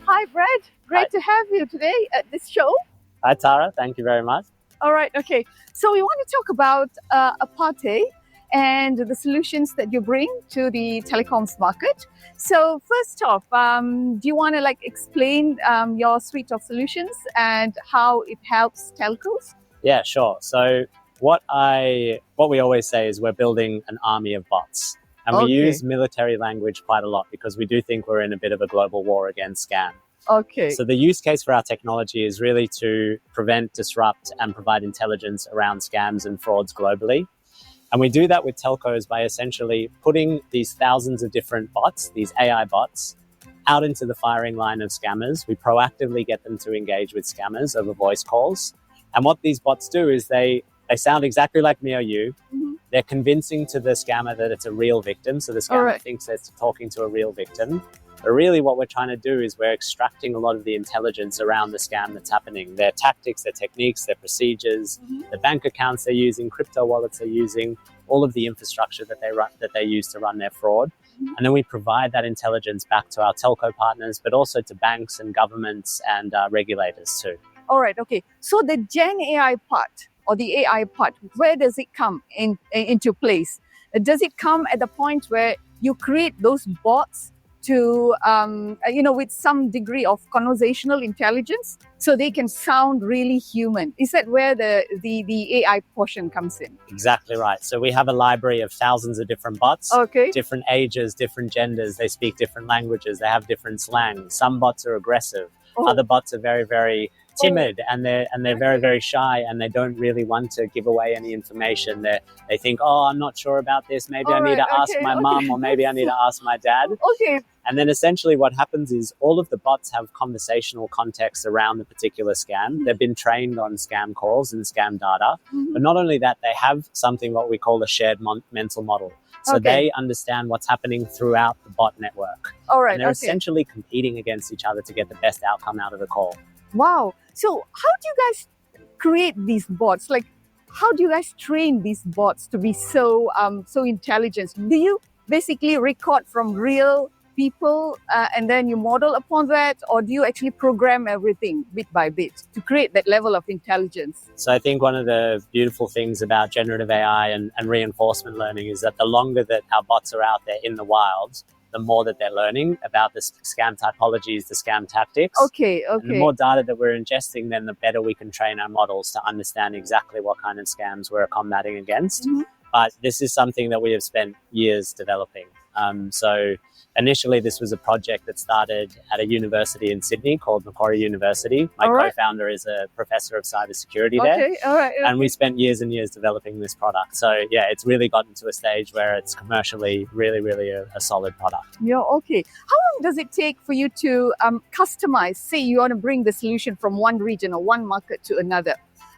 Hi, Brad. Great to have you today at this show. Hi, Tara. Thank you very much. All right. Okay. So we want to talk about Apate and the solutions that you bring to the telecoms market. So first off, do you want to explain your suite of solutions and how it helps telcos? Yeah, sure. So what we always say is we're building an army of bots. And we use military language quite a lot because we do think we're in a bit of a global war against scam. Okay. So the use case for our technology is really to prevent, disrupt, and provide intelligence around scams and frauds globally. And we do that with telcos by essentially putting these thousands of different bots, these AI bots, out into the firing line of scammers. We proactively get them to engage with scammers over voice calls. And what these bots do is they sound exactly like me or you. Mhm. They're convincing to the scammer that it's a real victim. So the scammer thinks it's talking to a real victim. But really what we're trying to do is we're extracting a lot of the intelligence around the scam that's happening. Their tactics, their techniques, their procedures, the bank accounts they're using, crypto wallets they're using, all of the infrastructure that they use to run their fraud. And then we provide that intelligence back to our telco partners, but also to banks and governments and regulators too. All right. Okay. So the Gen AI part or the AI part, where does it come into place? Does it come at the point where you create those bots to, with some degree of conversational intelligence so they can sound really human? Is that where the AI portion comes in? Exactly right. So we have a library of thousands of different bots, different ages, different genders, they speak different languages, they have different slang. Some bots are aggressive, other bots are very, very timid and they're very, very shy and they don't really want to give away any information. They think, oh, I'm not sure about this. Maybe I need to ask my mum or maybe I need to ask my dad. And then essentially what happens is all of the bots have conversational context around the particular scam. They've been trained on scam calls and scam data. But not only that, they have something what we call a shared mental model. So they understand what's happening throughout the bot network. And they're essentially competing against each other to get the best outcome out of the call. Wow. So how do you guys create these bots? Like, how do you guys train these bots to be so intelligent? Do you basically record from real people and then you model upon that, or do you actually program everything bit by bit to create that level of intelligence? So I think one of the beautiful things about generative AI and reinforcement learning is that the longer that our bots are out there in the wild, the more that they're learning about the scam typologies, the scam tactics. And the more data that we're ingesting, then the better we can train our models to understand exactly what kind of scams we're combating against. But this is something that we have spent years developing. So initially, this was a project that started at a university in Sydney called Macquarie University. My co-founder is a professor of cybersecurity there. And we spent years and years developing this product. So yeah, it's really gotten to a stage where it's commercially really, really a solid product. Yeah, okay. How long does it take for you to customize? Say you want to bring the solution from one region or one market to another.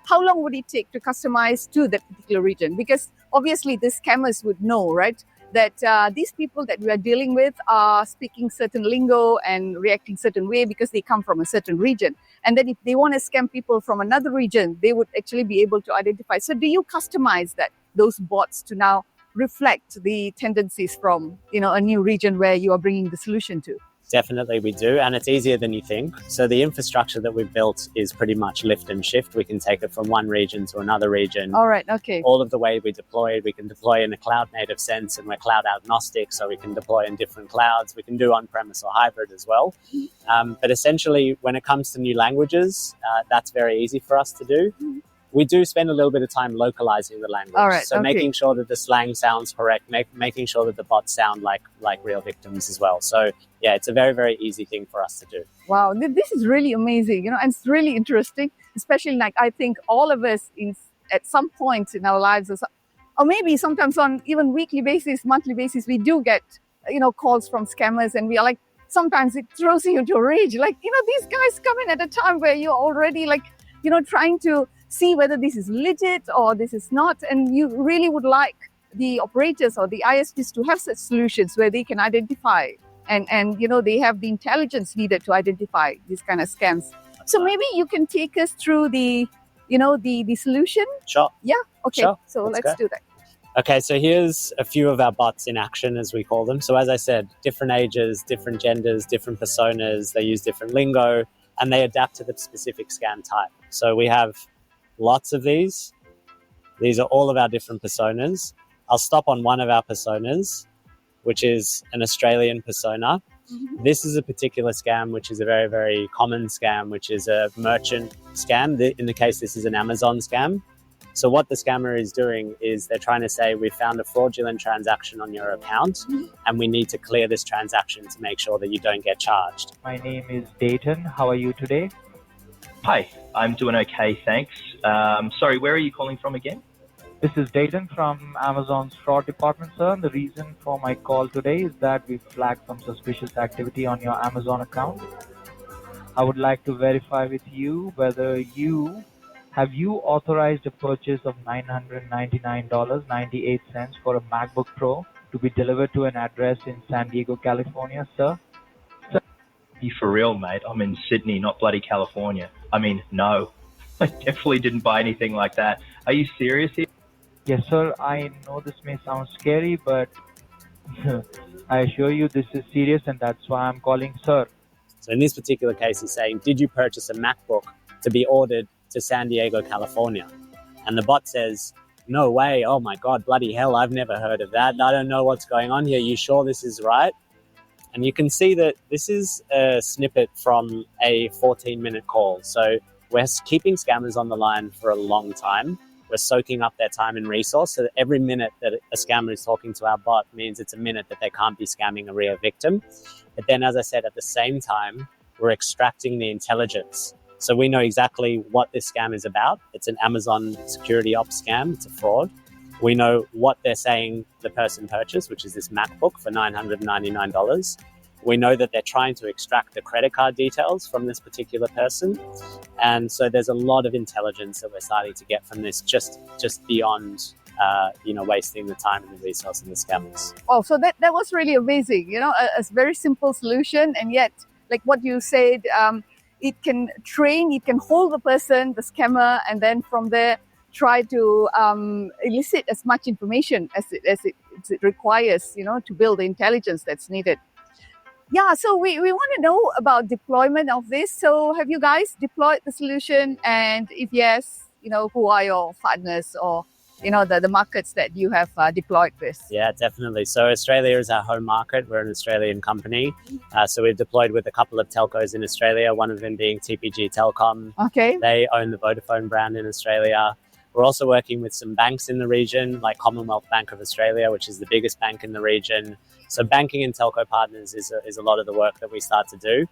How long would it take to customize to that particular region? Because obviously the scammers would know, right, that these people that we are dealing with are speaking certain lingo and reacting certain way because they come from a certain region. And then if they want to scam people from another region, they would actually be able to identify. So do you customize those bots to now reflect the tendencies from, a new region where you are bringing the solution to? Definitely we do, and it's easier than you think. So the infrastructure that we've built is pretty much lift and shift. We can take it from one region to another region. All right, okay. All of the way we deploy, we can deploy in a cloud native sense, and we're cloud agnostic, so we can deploy in different clouds. We can do on-premise or hybrid as well. But essentially, when it comes to new languages, that's very easy for us to do. We do spend a little bit of time localizing the language. So making sure that the slang sounds correct, making sure that the bots sound like real victims as well. So yeah, it's a very, very easy thing for us to do. Wow, this is really amazing, and it's really interesting, especially I think all of us at some point in our lives, or maybe sometimes on even weekly basis, monthly basis, we do get, calls from scammers, and we are like, sometimes it throws you into a rage. These guys come in at a time where you're already trying to see whether this is legit or this is not. And you really would like the operators or the ISPs to have such solutions where they can identify and they have the intelligence needed to identify these kind of scams. So maybe you can take us through the solution? Sure. Yeah? Okay. Sure. So let's do that. Okay, so here's a few of our bots in action, as we call them. So as I said, different ages, different genders, different personas, they use different lingo, and they adapt to the specific scam type. So we have lots of these. These are all of our different personas. I'll stop on one of our personas, which is an Australian persona. Mm-hmm. This is a particular scam, which is a very, very common scam, which is a merchant scam. In the case, this is an Amazon scam. So what the scammer is doing is they're trying to say, we found a fraudulent transaction on your account and we need to clear this transaction to make sure that you don't get charged. My name is Dayton. How are you today? Hi, I'm doing okay, thanks. Sorry, where are you calling from again? This is Dayton from Amazon's fraud department, sir. The reason for my call today is that we flagged some suspicious activity on your Amazon account. I would like to verify with you whether have you authorized a purchase of $999.98 for a MacBook Pro to be delivered to an address in San Diego, California, sir? You for real, mate? I'm in Sydney, not bloody California. I mean, no. I definitely didn't buy anything like that. Are you serious here? Yes, sir. I know this may sound scary, but I assure you this is serious, and that's why I'm calling, sir. So in this particular case, he's saying, did you purchase a MacBook to be ordered to San Diego, California? And the bot says, no way. Oh my God, bloody hell. I've never heard of that. I don't know what's going on here. You sure this is right? And you can see that this is a snippet from a 14-minute call. So we're keeping scammers on the line for a long time. We're soaking up their time and resource, so that every minute that a scammer is talking to our bot means it's a minute that they can't be scamming a real victim. But then, as I said, at the same time, we're extracting the intelligence. So we know exactly what this scam is about. It's an Amazon security ops scam. It's a fraud. We know what they're saying the person purchased, which is this MacBook for $999. We know that they're trying to extract the credit card details from this particular person. And so there's a lot of intelligence that we're starting to get from this, just beyond wasting the time and the resource in the scammers. Oh, so that was really amazing. A very simple solution, and yet, like what you said, it can train, it can hold the person, the scammer, and then from there try to elicit as much information as it requires, to build the intelligence that's needed. Yeah, so we want to know about deployment of this. So have you guys deployed the solution? And if yes, who are your partners or, the markets that you have deployed this? Yeah, definitely. So Australia is our home market. We're an Australian company. So we've deployed with a couple of telcos in Australia, one of them being TPG Telecom. Okay. They own the Vodafone brand in Australia. We're also working with some banks in the region, like Commonwealth Bank of Australia, which is the biggest bank in the region. So banking and telco partners is a lot of the work that we start to do.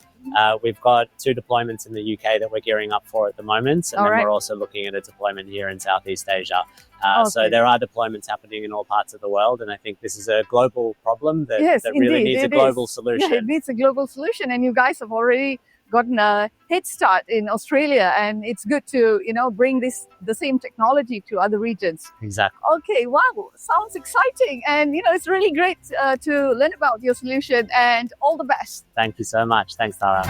We've got 2 deployments in the UK that we're gearing up for at the moment. And then we're also looking at a deployment here in Southeast Asia. So there are deployments happening in all parts of the world. And I think this is a global problem that really needs a global solution. Yeah, it needs a global solution. And you guys have already gotten a head start in Australia, and it's good to bring the same technology to other regions. Exactly. Okay, wow, sounds exciting, and it's really great to learn about your solution, and all the best. Thank you so much. Thanks, Tara.